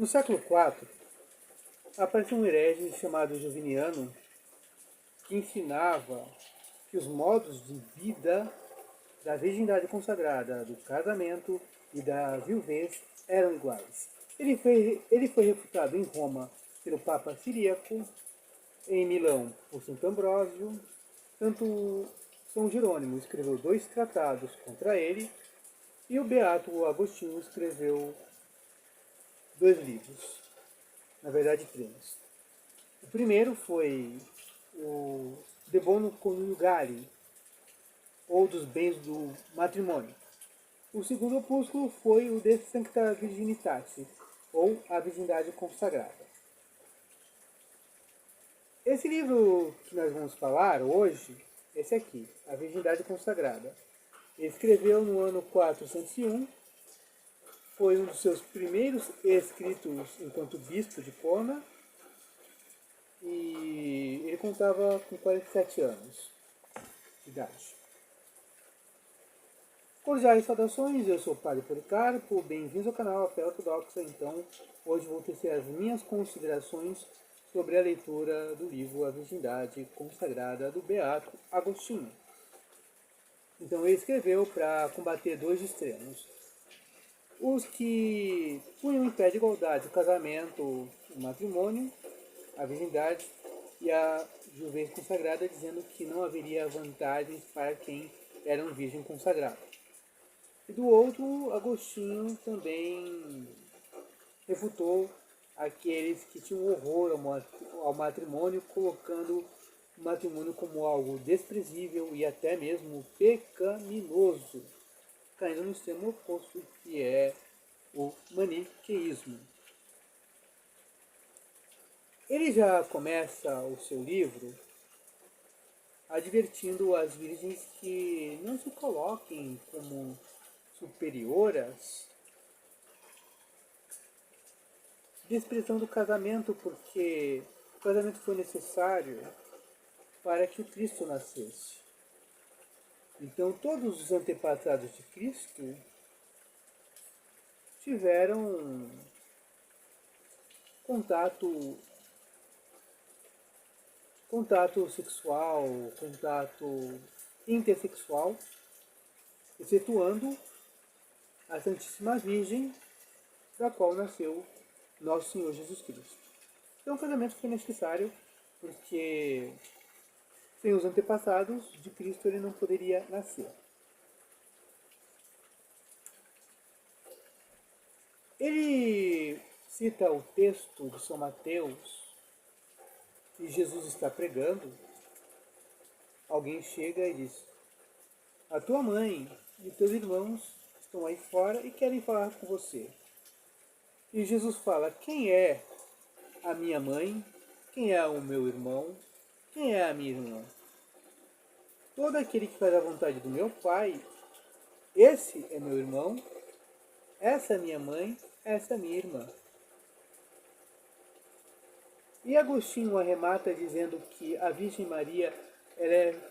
No século IV, apareceu um herege chamado Joviniano que ensinava que os modos de vida da virgindade consagrada, do casamento e da viuvez eram iguais. Ele foi refutado em Roma pelo Papa Siríaco, em Milão por Santo Ambrósio. Tanto São Jerônimo escreveu 2 tratados contra ele e o Beato Agostinho escreveu 2 livros, na verdade 3. O primeiro foi o De Bono Coniugale, ou dos bens do matrimônio. O segundo opúsculo foi o De Sancta Virginitate, ou a virgindade consagrada. Esse livro que nós vamos falar hoje, esse aqui, A Virgindade Consagrada, ele escreveu no ano 401, foi um dos seus primeiros escritos enquanto bispo de Pona, e ele contava com 47 anos de idade. Cordiais saudações, eu sou o Padre Policarpo, bem-vindos ao canal A Fé Ortodoxa. Então, hoje vou tecer as minhas considerações sobre a leitura do livro A Virgindade Consagrada do Beato Agostinho. Então, ele escreveu para combater 2 extremos. Os que punham em pé de igualdade o casamento, o matrimônio, a virgindade e a viuvez consagrada, dizendo que não haveria vantagens para quem era um virgem consagrado. E do outro, Agostinho também refutou aqueles que tinham horror ao matrimônio, colocando o matrimônio como algo desprezível e até mesmo pecaminoso, caindo no extremo oposto, que é o maniqueísmo. Ele já começa o seu livro advertindo as virgens que não se coloquem como superioras, desprezando o casamento, porque o casamento foi necessário para que o Cristo nascesse. Então, todos os antepassados de Cristo tiveram contato sexual, contato intersexual, excetuando a Santíssima Virgem, da qual nasceu nosso Senhor Jesus Cristo. Então o casamento foi necessário, porque sem os antepassados de Cristo ele não poderia nascer. Ele cita o texto de São Mateus, que Jesus está pregando. Alguém chega e diz: a tua mãe e teus irmãos estão aí fora e querem falar com você. E Jesus fala: quem é a minha mãe? Quem é o meu irmão? Quem é a minha irmã? Todo aquele que faz a vontade do meu Pai, esse é meu irmão, essa é minha mãe, essa é minha irmã. E Agostinho arremata dizendo que a Virgem Maria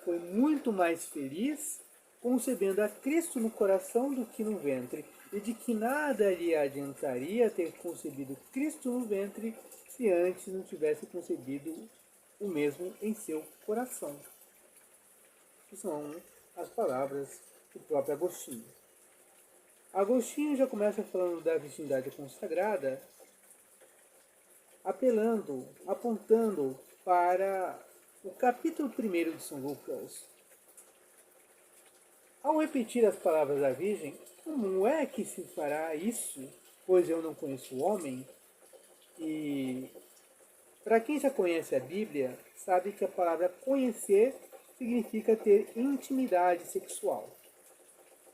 foi muito mais feliz concebendo a Cristo no coração do que no ventre, e de que nada lhe adiantaria ter concebido Cristo no ventre se antes não tivesse concebido o mesmo em seu coração. Que são as palavras do próprio Agostinho. Agostinho já começa falando da virgindade consagrada, apontando para o capítulo 1 de São Lucas. Ao repetir as palavras da Virgem, como é que se fará isso, pois eu não conheço o homem? E para quem já conhece a Bíblia, sabe que a palavra conhecer significa ter intimidade sexual.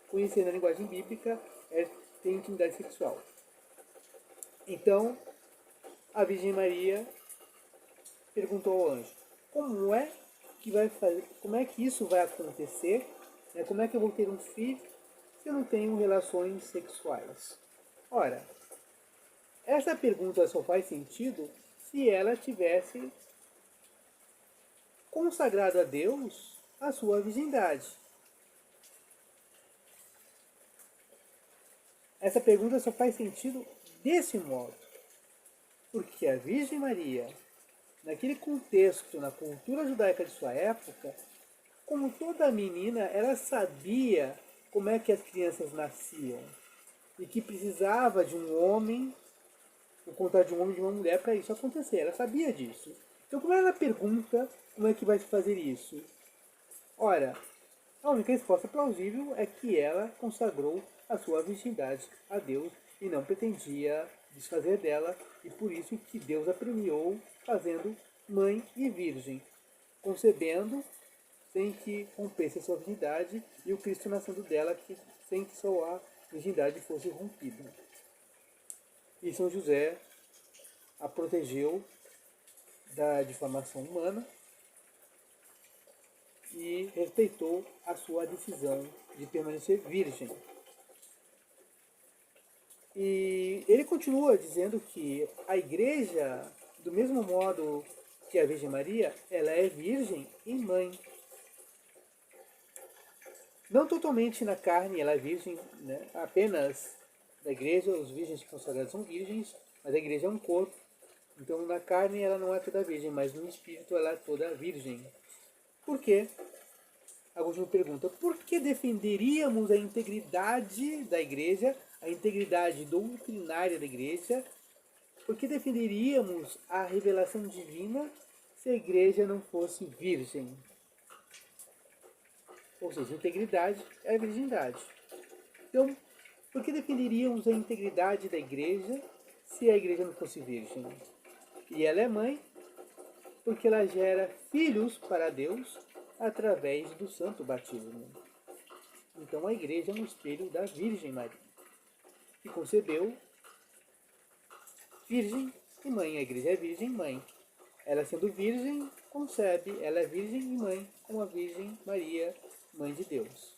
Conhecer na linguagem bíblica é ter intimidade sexual. Então, a Virgem Maria perguntou ao anjo: como é que isso vai acontecer? Como é que eu vou ter um filho se eu não tenho relações sexuais? Ora, essa pergunta só faz sentido se ela tivesse consagrado a Deus a sua virgindade. Essa pergunta só faz sentido desse modo. Porque a Virgem Maria, naquele contexto, na cultura judaica de sua época, como toda menina, ela sabia como é que as crianças nasciam e que precisava de um homem, o contrário de um homem e de uma mulher para isso acontecer. Ela sabia disso. Então, como ela pergunta como é que vai se fazer isso? Ora, a única resposta plausível é que ela consagrou a sua virgindade a Deus e não pretendia desfazer dela, e por isso que Deus a premiou fazendo mãe e virgem, concebendo sem que rompesse a sua virgindade, e o Cristo nascendo dela sem que sua virgindade fosse rompida. E São José a protegeu da difamação humana e respeitou a sua decisão de permanecer virgem. E ele continua dizendo que a igreja, do mesmo modo que a Virgem Maria, ela é virgem e mãe. Não totalmente na carne, ela é virgem, né? Apenas da igreja, os virgens consagrados são virgens, mas a igreja é um corpo. Então na carne ela não é toda virgem, mas no espírito ela é toda virgem. Por quê? Agostinho pergunta, por que defenderíamos a integridade da igreja, a integridade doutrinária da igreja? Por que defenderíamos a revelação divina se a igreja não fosse virgem? Ou seja, integridade é virgindade. Então, por que defenderíamos a integridade da igreja se a igreja não fosse virgem? E ela é mãe porque ela gera filhos para Deus através do santo batismo. Então a igreja é um espelho da Virgem Maria, que concebeu virgem e mãe. A igreja é virgem e mãe. Ela sendo virgem, concebe, ela é virgem e mãe, como a Virgem Maria, mãe de Deus.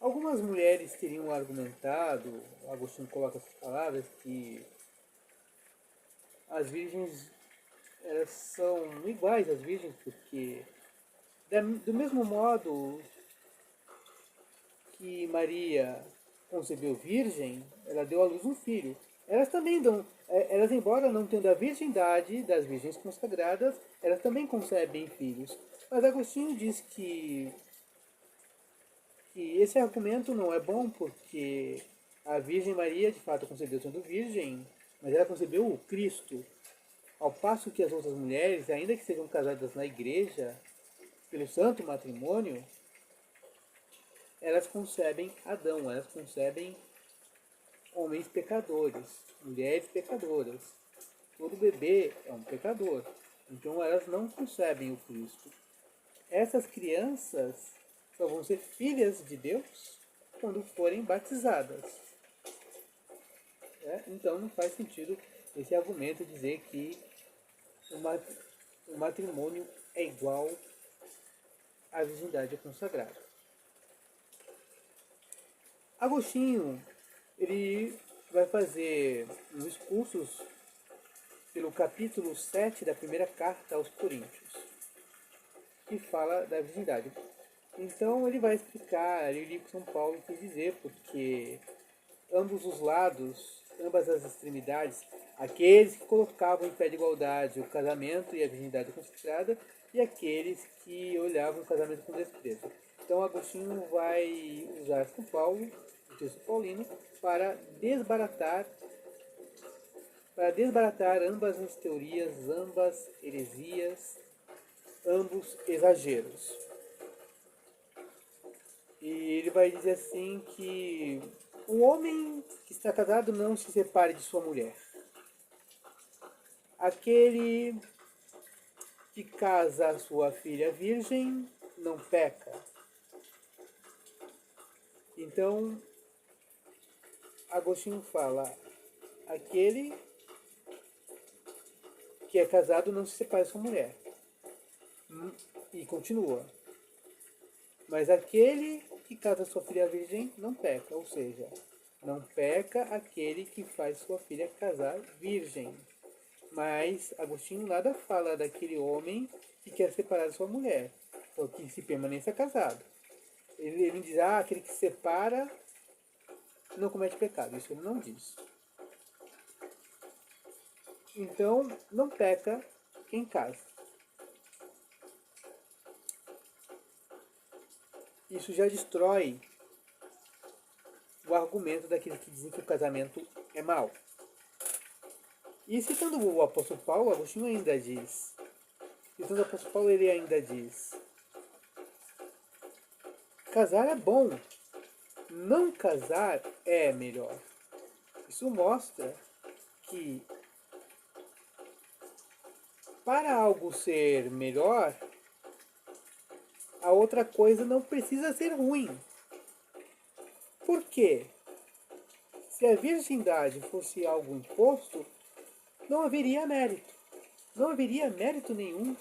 Algumas mulheres teriam argumentado, Agostinho coloca essas palavras, que as virgens elas são iguais às virgens, porque do mesmo modo que Maria concebeu virgem, ela deu à luz um filho. Elas também dão, elas embora não tendo a virgindade das virgens consagradas, elas também concebem filhos. Mas Agostinho diz que esse argumento não é bom porque a Virgem Maria de fato concebeu sendo virgem, mas ela concebeu o Cristo. Ao passo que as outras mulheres, ainda que sejam casadas na igreja, pelo santo matrimônio, elas concebem Adão, elas concebem homens pecadores, mulheres pecadoras. Todo bebê é um pecador. Então elas não concebem o Cristo. Essas crianças só vão ser filhas de Deus quando forem batizadas. Então não faz sentido esse argumento dizer que o matrimônio é igual à virgindade consagrada. Agostinho, ele vai fazer uns discursos pelo capítulo 7 da primeira carta aos Coríntios, que fala da virgindade. Então ele vai explicar ali o que São Paulo quis dizer, porque ambos os lados, ambas as extremidades, aqueles que colocavam em pé de igualdade o casamento e a virgindade consagrada, e aqueles que olhavam o casamento com desprezo. Então Agostinho vai usar São Paulo, o texto paulino, para desbaratar ambas as teorias, ambas heresias, ambos exageros. E ele vai dizer assim que o homem que está casado não se separe de sua mulher. Aquele que casa a sua filha virgem não peca. Então, Agostinho fala, aquele que é casado não se separe de sua mulher. E continua. Mas aquele que casa sua filha virgem não peca, ou seja, não peca aquele que faz sua filha casar virgem. Mas Agostinho nada fala daquele homem que quer separar sua mulher, ou que se permaneça casado. Ele diz, aquele que separa não comete pecado. Isso ele não diz. Então, não peca quem casa. Isso já destrói o argumento daqueles que dizem que o casamento é mau. E citando o apóstolo Paulo, Agostinho ainda diz, citando o apóstolo Paulo, ele ainda diz: casar é bom, não casar é melhor. Isso mostra que para algo ser melhor, a outra coisa não precisa ser ruim. Por quê? Se a virgindade fosse algo imposto, não haveria mérito. Não haveria mérito nenhum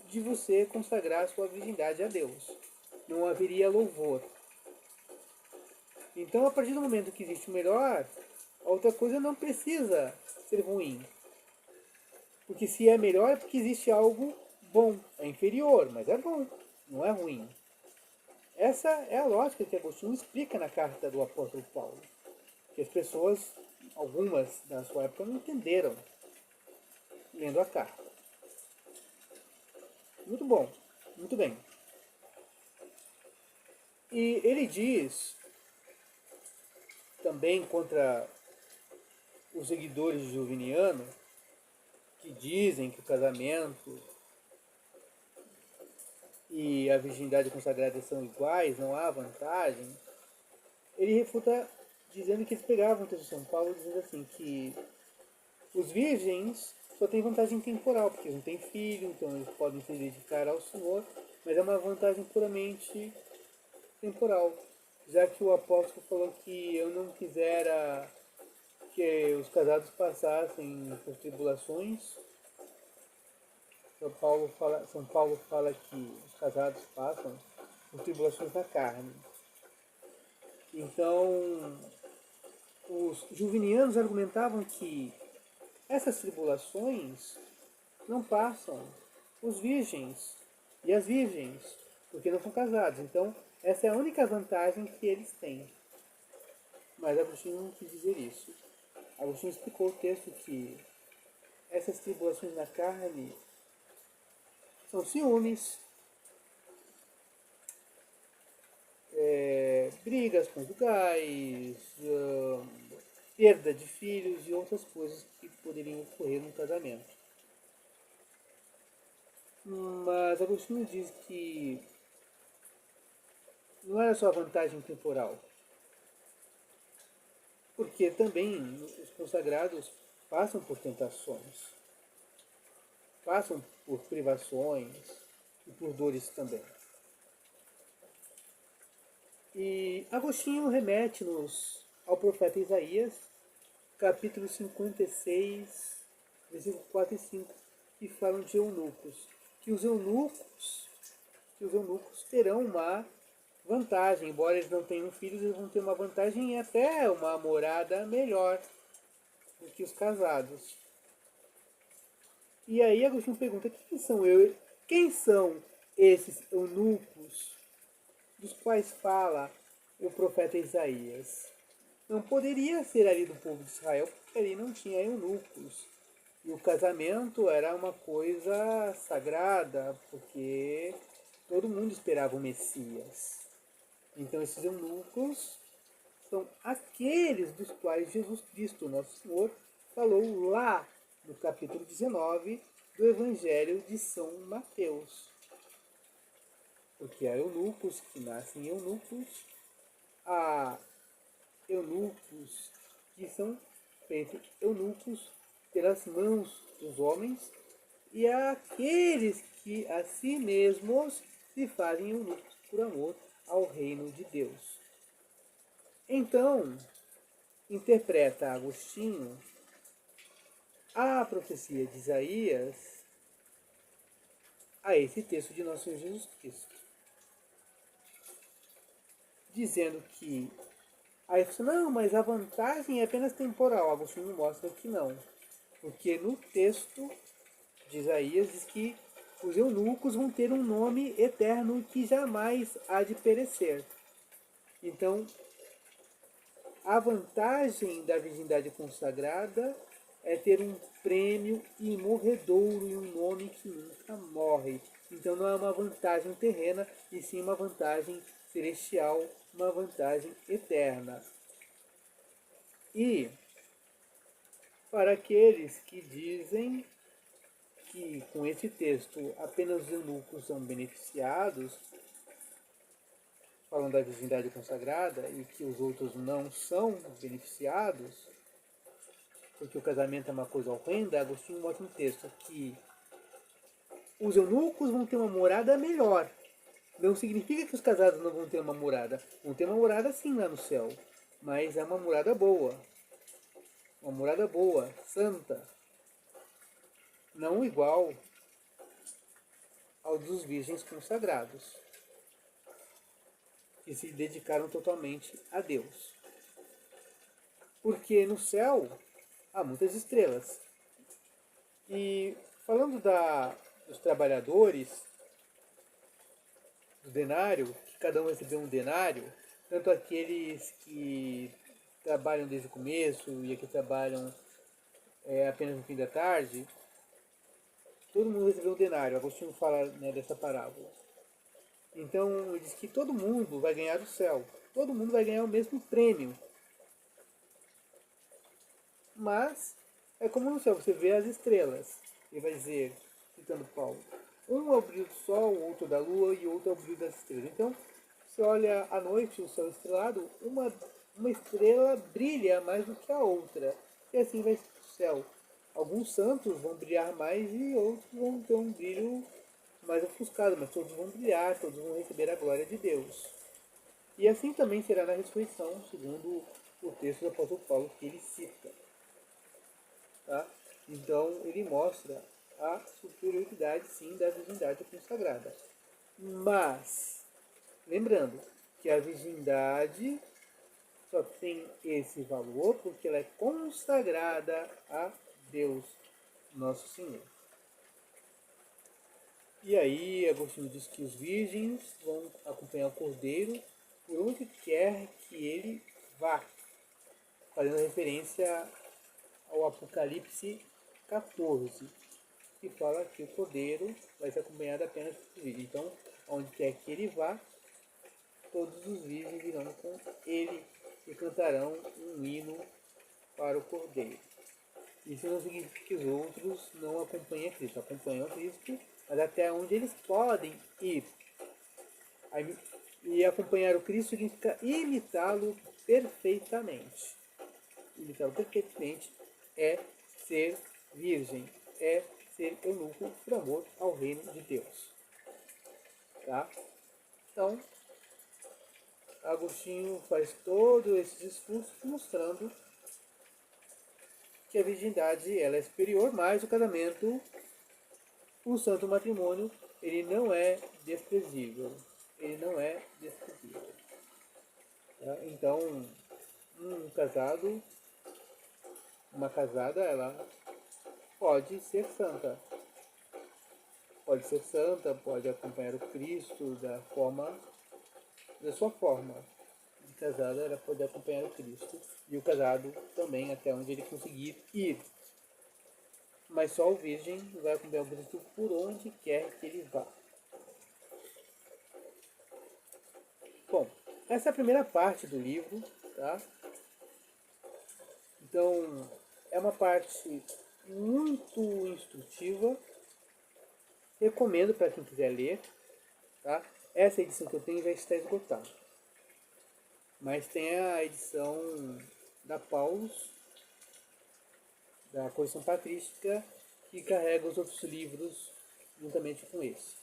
de você consagrar sua virgindade a Deus. Não haveria louvor. Então, a partir do momento que existe o melhor, a outra coisa não precisa ser ruim. Porque se é melhor é porque existe algo bom. É inferior, mas é bom, não é ruim. Essa é a lógica que Agostinho explica na carta do apóstolo Paulo. Que as pessoas, algumas da sua época, não entenderam lendo a carta. Muito bom, muito bem. E ele diz também contra os seguidores de Juviniano, que dizem que o casamento e a virgindade consagrada são iguais, não há vantagem. Ele refuta dizendo que eles pegavam o texto de São Paulo, dizendo assim, que os virgens só têm vantagem temporal, porque eles não têm filho, então eles podem se dedicar ao Senhor, mas é uma vantagem puramente temporal. Já que o apóstolo falou que eu não quisera que os casados passassem por tribulações, São Paulo fala que os casados passam por tribulações na carne. Então, os juvinianos argumentavam que essas tribulações não passam os virgens e as virgens, porque não são casados. Então, essa é a única vantagem que eles têm. Mas Agostinho não quis dizer isso. Agostinho explicou o texto que essas tribulações na carne são ciúmes, brigas conjugais, perda de filhos e outras coisas que poderiam ocorrer no casamento. Mas Agostinho diz que não era só vantagem temporal, porque também os consagrados passam por tentações, passam por privações e por dores também. E Agostinho remete-nos ao profeta Isaías, capítulo 56, versículos 4 e 5, que falam de eunucos. Que os eunucos terão uma vantagem, embora eles não tenham filhos, eles vão ter uma vantagem e até uma morada melhor do que os casados. E aí Agostinho pergunta, quem são esses eunucos dos quais fala o profeta Isaías? Não poderia ser ali do povo de Israel, porque ali não tinha eunucos. E o casamento era uma coisa sagrada, porque todo mundo esperava o Messias. Então esses eunucos são aqueles dos quais Jesus Cristo, nosso Senhor, falou lá no capítulo 19 do Evangelho de São Mateus. Porque há eunucos que nascem eunucos, há eunucos que são feitos eunucos pelas mãos dos homens, e há aqueles que a si mesmos se fazem eunucos por amor ao reino de Deus. Então, interpreta Agostinho a profecia de Isaías a esse texto de nosso Senhor Jesus Cristo, dizendo que não, mas a vantagem é apenas temporal. Agostinho mostra que não, porque no texto de Isaías diz que os eunucos vão ter um nome eterno que jamais há de perecer. Então, A vantagem da virgindade consagrada é ter um prêmio imorredouro e um nome que nunca morre. Então não é uma vantagem terrena, e sim uma vantagem celestial, uma vantagem eterna. E para aqueles que dizem que com esse texto apenas os eunucos são beneficiados, falando da virgindade consagrada, e que os outros não são beneficiados, porque o casamento é uma coisa horrenda, Agostinho mostra um texto que os eunucos vão ter uma morada melhor. Não significa que os casados não vão ter uma morada. Vão ter uma morada sim lá no céu, mas é uma morada boa. Uma morada boa, santa. Não igual ao dos virgens consagrados, que se dedicaram totalmente a Deus. Porque no céu há muitas estrelas. E falando dos trabalhadores, do denário, que cada um recebeu um denário, tanto aqueles que trabalham desde o começo e aqueles que trabalham apenas no fim da tarde, todo mundo recebeu um denário. Agostinho fala, né, dessa parábola. Então ele diz que todo mundo vai ganhar o céu, todo mundo vai ganhar o mesmo prêmio. Mas é como no céu, você vê as estrelas. Ele vai dizer, citando Paulo, um é o brilho do sol, o outro da lua e o outro é o brilho das estrelas. Então, você olha à noite o céu estrelado, uma estrela brilha mais do que a outra. E assim vai ser o céu. Alguns santos vão brilhar mais e outros vão ter um brilho mais ofuscado, mas todos vão brilhar, todos vão receber a glória de Deus. E assim também será na ressurreição, segundo o texto do apóstolo Paulo que ele cita. Tá? Então ele mostra a superioridade sim da virgindade consagrada. Mas, lembrando que a virgindade só tem esse valor porque ela é consagrada a Deus, nosso Senhor. E aí Agostinho diz que os virgens vão acompanhar o Cordeiro por onde quer que ele vá, fazendo referência ao Apocalipse 14, que fala que o Cordeiro vai ser acompanhado apenas por virgens. Então, onde quer que ele vá, todos os virgens irão com ele e cantarão um hino para o Cordeiro. Isso não significa que os outros não acompanhem a Cristo, acompanham a Cristo, mas até onde eles podem ir. E acompanhar o Cristo significa imitá-lo perfeitamente. Imitá-lo perfeitamente é ser virgem, é ser eunuco por amor ao reino de Deus. Tá? Então, Agostinho faz todo esse discurso mostrando que a virgindade ela é superior, mas o casamento, o santo matrimônio, ele não é desprezível. Ele não é desprezível. Tá? Então, um casado, uma casada, ela pode ser santa. Pode ser santa, pode acompanhar o Cristo da sua forma. De casada, ela pode acompanhar o Cristo. E o casado também, até onde ele conseguir ir. Mas só o virgem vai acompanhar o Cristo por onde quer que ele vá. Bom, essa é a primeira parte do livro, tá? Então, é uma parte muito instrutiva. Recomendo para quem quiser ler, tá? Essa edição que eu tenho já está esgotada. Mas tem a edição da Paulus, da coleção patrística, que carrega os outros livros juntamente com esse.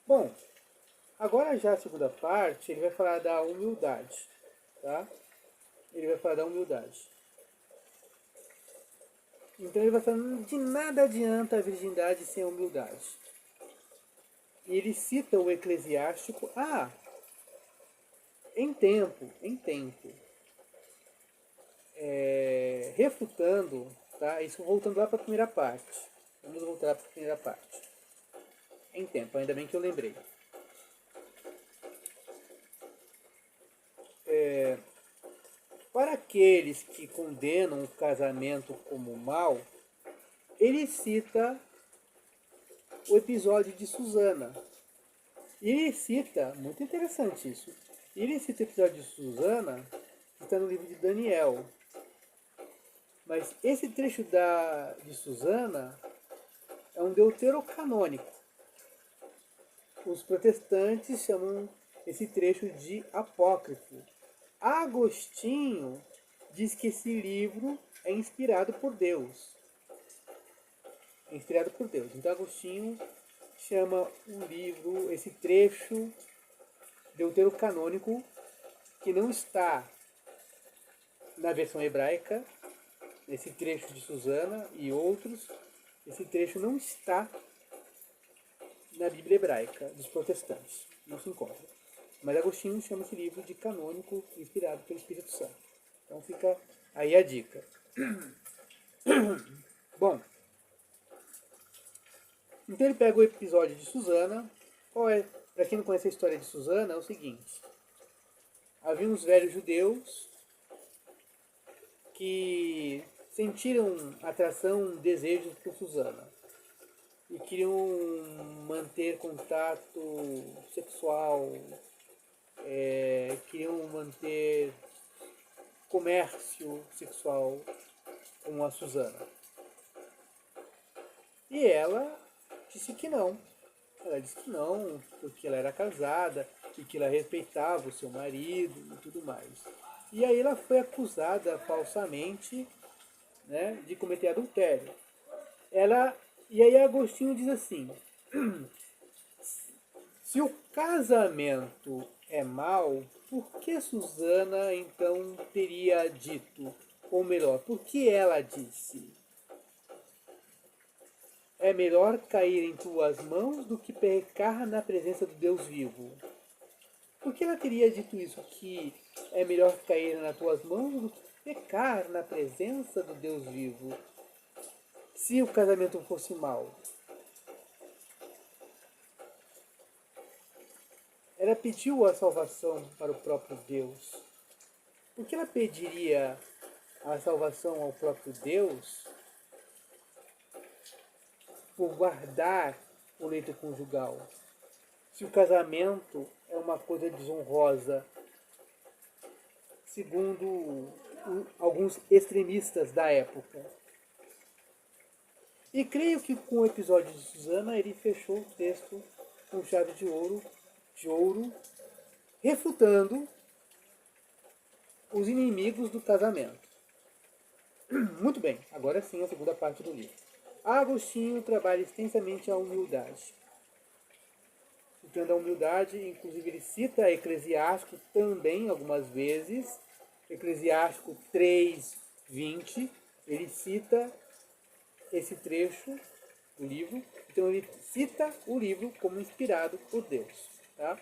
Bom, agora já a segunda parte, ele vai falar da humildade, tá? Ele vai falar da humildade. Então ele vai falando de nada adianta a virgindade sem a humildade. E ele cita o eclesiástico, em tempo, refutando, tá? Isso voltando lá para a primeira parte. Vamos voltar para a primeira parte. Em tempo, ainda bem que eu lembrei. para aqueles que condenam o casamento como mal, ele cita o episódio de Susana. E ele cita, muito interessante isso, ele cita o episódio de Susana, que está no livro de Daniel. Mas esse trecho de Susana é um deuterocanônico. Os protestantes chamam esse trecho de apócrifo. Agostinho diz que esse livro é inspirado por Deus. É inspirado por Deus. Então Agostinho chama o livro, esse trecho deuterocanônico, que não está na versão hebraica, esse trecho de Susana e outros, esse trecho não está na Bíblia hebraica dos protestantes, não se encontra. Mas Agostinho chama esse livro de canônico, inspirado pelo Espírito Santo. Então fica aí a dica. Bom, então ele pega o episódio de Susana. Para quem não conhece a história de Susana, é o seguinte. Havia uns velhos judeus que sentiram atração, desejos por Susana. E queriam manter contato sexual, queriam manter comércio sexual com a Susana. E ela disse que não. Ela disse que não, porque ela era casada e que ela respeitava o seu marido e tudo mais. E aí ela foi acusada falsamente, né, de cometer adultério. E aí Agostinho diz assim, se o casamento é mau, por que Susana então teria dito, ou melhor, por que ela disse? É melhor cair em tuas mãos do que pecar na presença do Deus vivo. Por que ela teria dito isso, que é melhor cair nas tuas mãos do que pecar na presença do Deus vivo? Se o casamento fosse mau. Ela pediu a salvação para o próprio Deus. Por que ela pediria a salvação ao próprio Deus por guardar o leito conjugal? Se o casamento é uma coisa desonrosa, segundo alguns extremistas da época. E creio que com o episódio de Susana ele fechou o texto com chave de ouro, refutando os inimigos do casamento. Muito bem, agora sim a segunda parte do livro. Agostinho trabalha extensamente a humildade. Citando a humildade, inclusive ele cita Eclesiástico também algumas vezes. Eclesiástico 3:20, ele cita esse trecho do livro. Então ele cita o livro como inspirado por Deus. Tá?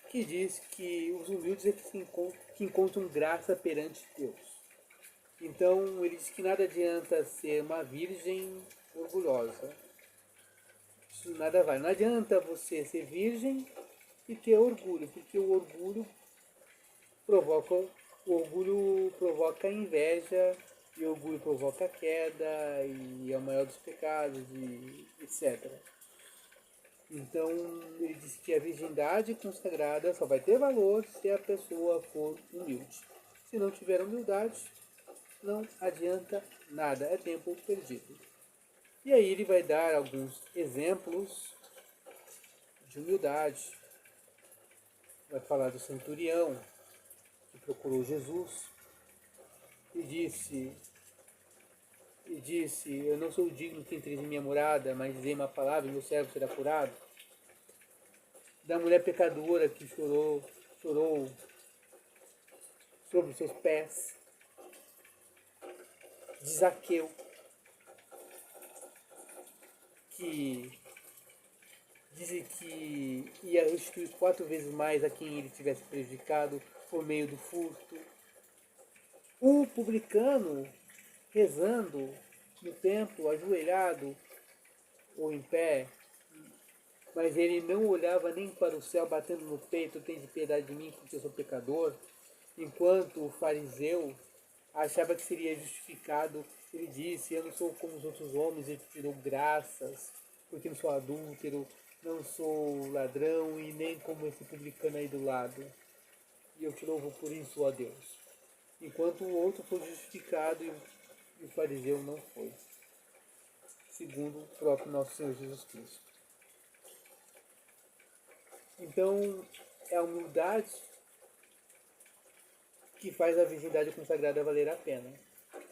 Que diz que os humildes é que encontram graça perante Deus. Então ele diz que nada adianta ser uma virgem orgulhosa. Isso nada vale. Não adianta você ser virgem e ter orgulho, porque o orgulho provoca inveja, e o orgulho provoca queda, e é o maior dos pecados, e etc. Então ele diz que a virgindade consagrada só vai ter valor se a pessoa for humilde. Se não tiver humildade, não adianta nada, é tempo perdido. E aí ele vai dar alguns exemplos de humildade. Vai falar do centurião que procurou Jesus e disse, eu não sou digno que entreis em minha morada, mas dizei uma palavra e meu servo será curado. Da mulher pecadora que chorou sobre os seus pés. De Zaqueu, que dizem que ia restituir 4 vezes mais a quem ele tivesse prejudicado por meio do furto. O publicano rezando no templo, ajoelhado ou em pé, mas ele não olhava nem para o céu, batendo no peito, tem de piedade de mim porque eu sou pecador. Enquanto o fariseu achava que seria justificado, ele disse: eu não sou como os outros homens, eu te dou graças, porque não sou adúltero, não sou ladrão e nem como esse publicano aí do lado. E eu te louvo por isso, ó Deus. Enquanto o outro foi justificado e o fariseu não foi, segundo o próprio nosso Senhor Jesus Cristo. Então, é a humildade que faz a virgindade consagrada valer a pena.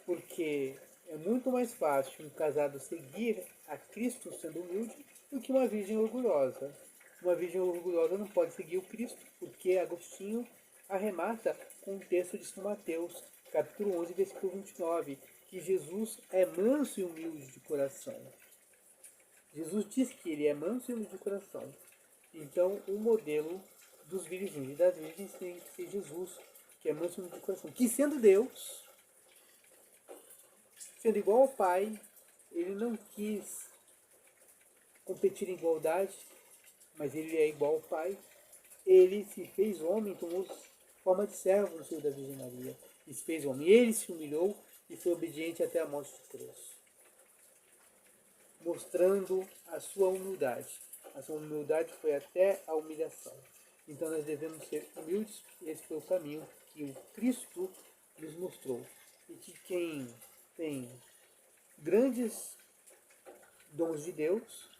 Porque é muito mais fácil um casado seguir a Cristo sendo humilde do que uma virgem orgulhosa. Uma virgem orgulhosa não pode seguir o Cristo, porque Agostinho arremata com o texto de São Mateus, capítulo 11, versículo 29, que Jesus é manso e humilde de coração. Jesus diz que ele é manso e humilde de coração. Então, o modelo dos virgens e das virgens tem que ser Jesus, que é manso e humilde de coração. Que sendo Deus, sendo igual ao Pai, ele não quis competir em igualdade, mas ele é igual ao Pai. Ele se fez homem, tomou forma de servo no seio da Virgem Maria. E se fez homem. Ele se humilhou e foi obediente até a morte de cruz, mostrando a sua humildade. A sua humildade foi até a humilhação. Então nós devemos ser humildes. Esse foi o caminho que o Cristo nos mostrou. E que quem tem grandes dons de Deus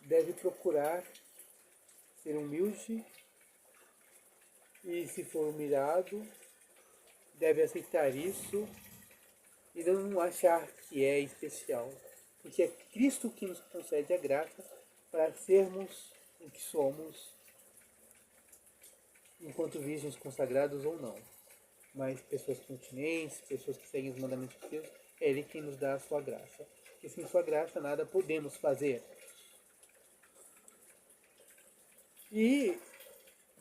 deve procurar ser humilde e, se for humilhado, deve aceitar isso e não achar que é especial, porque é Cristo que nos concede a graça para sermos o que somos, enquanto virgens consagrados ou não. Mas pessoas continentes, pessoas que seguem os mandamentos de Deus, é Ele quem nos dá a sua graça. Porque sem sua graça nada podemos fazer. E,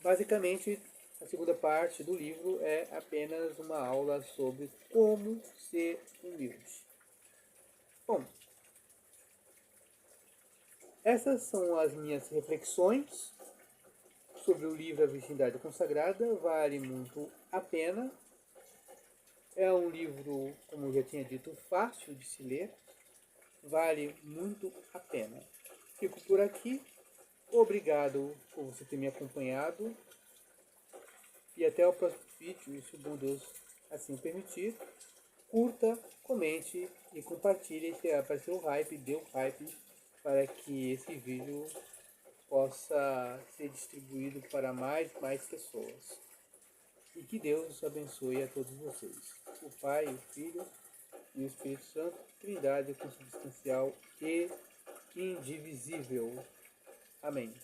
basicamente, a segunda parte do livro é apenas uma aula sobre como ser humilde. Bom, essas são as minhas reflexões sobre o livro A Virgindade Consagrada. Vale muito a pena. É um livro, como eu já tinha dito, fácil de se ler. Vale muito a pena. Fico por aqui. Obrigado por você ter me acompanhado. E até o próximo vídeo, se o bom Deus assim o permitir. Curta, comente e compartilhe se aparecer o hype, dê o hype para que esse vídeo possa ser distribuído para mais pessoas. E que Deus abençoe a todos vocês. O Pai, o Filho e o Espírito Santo, Trindade consubstancial e indivisível. Amém.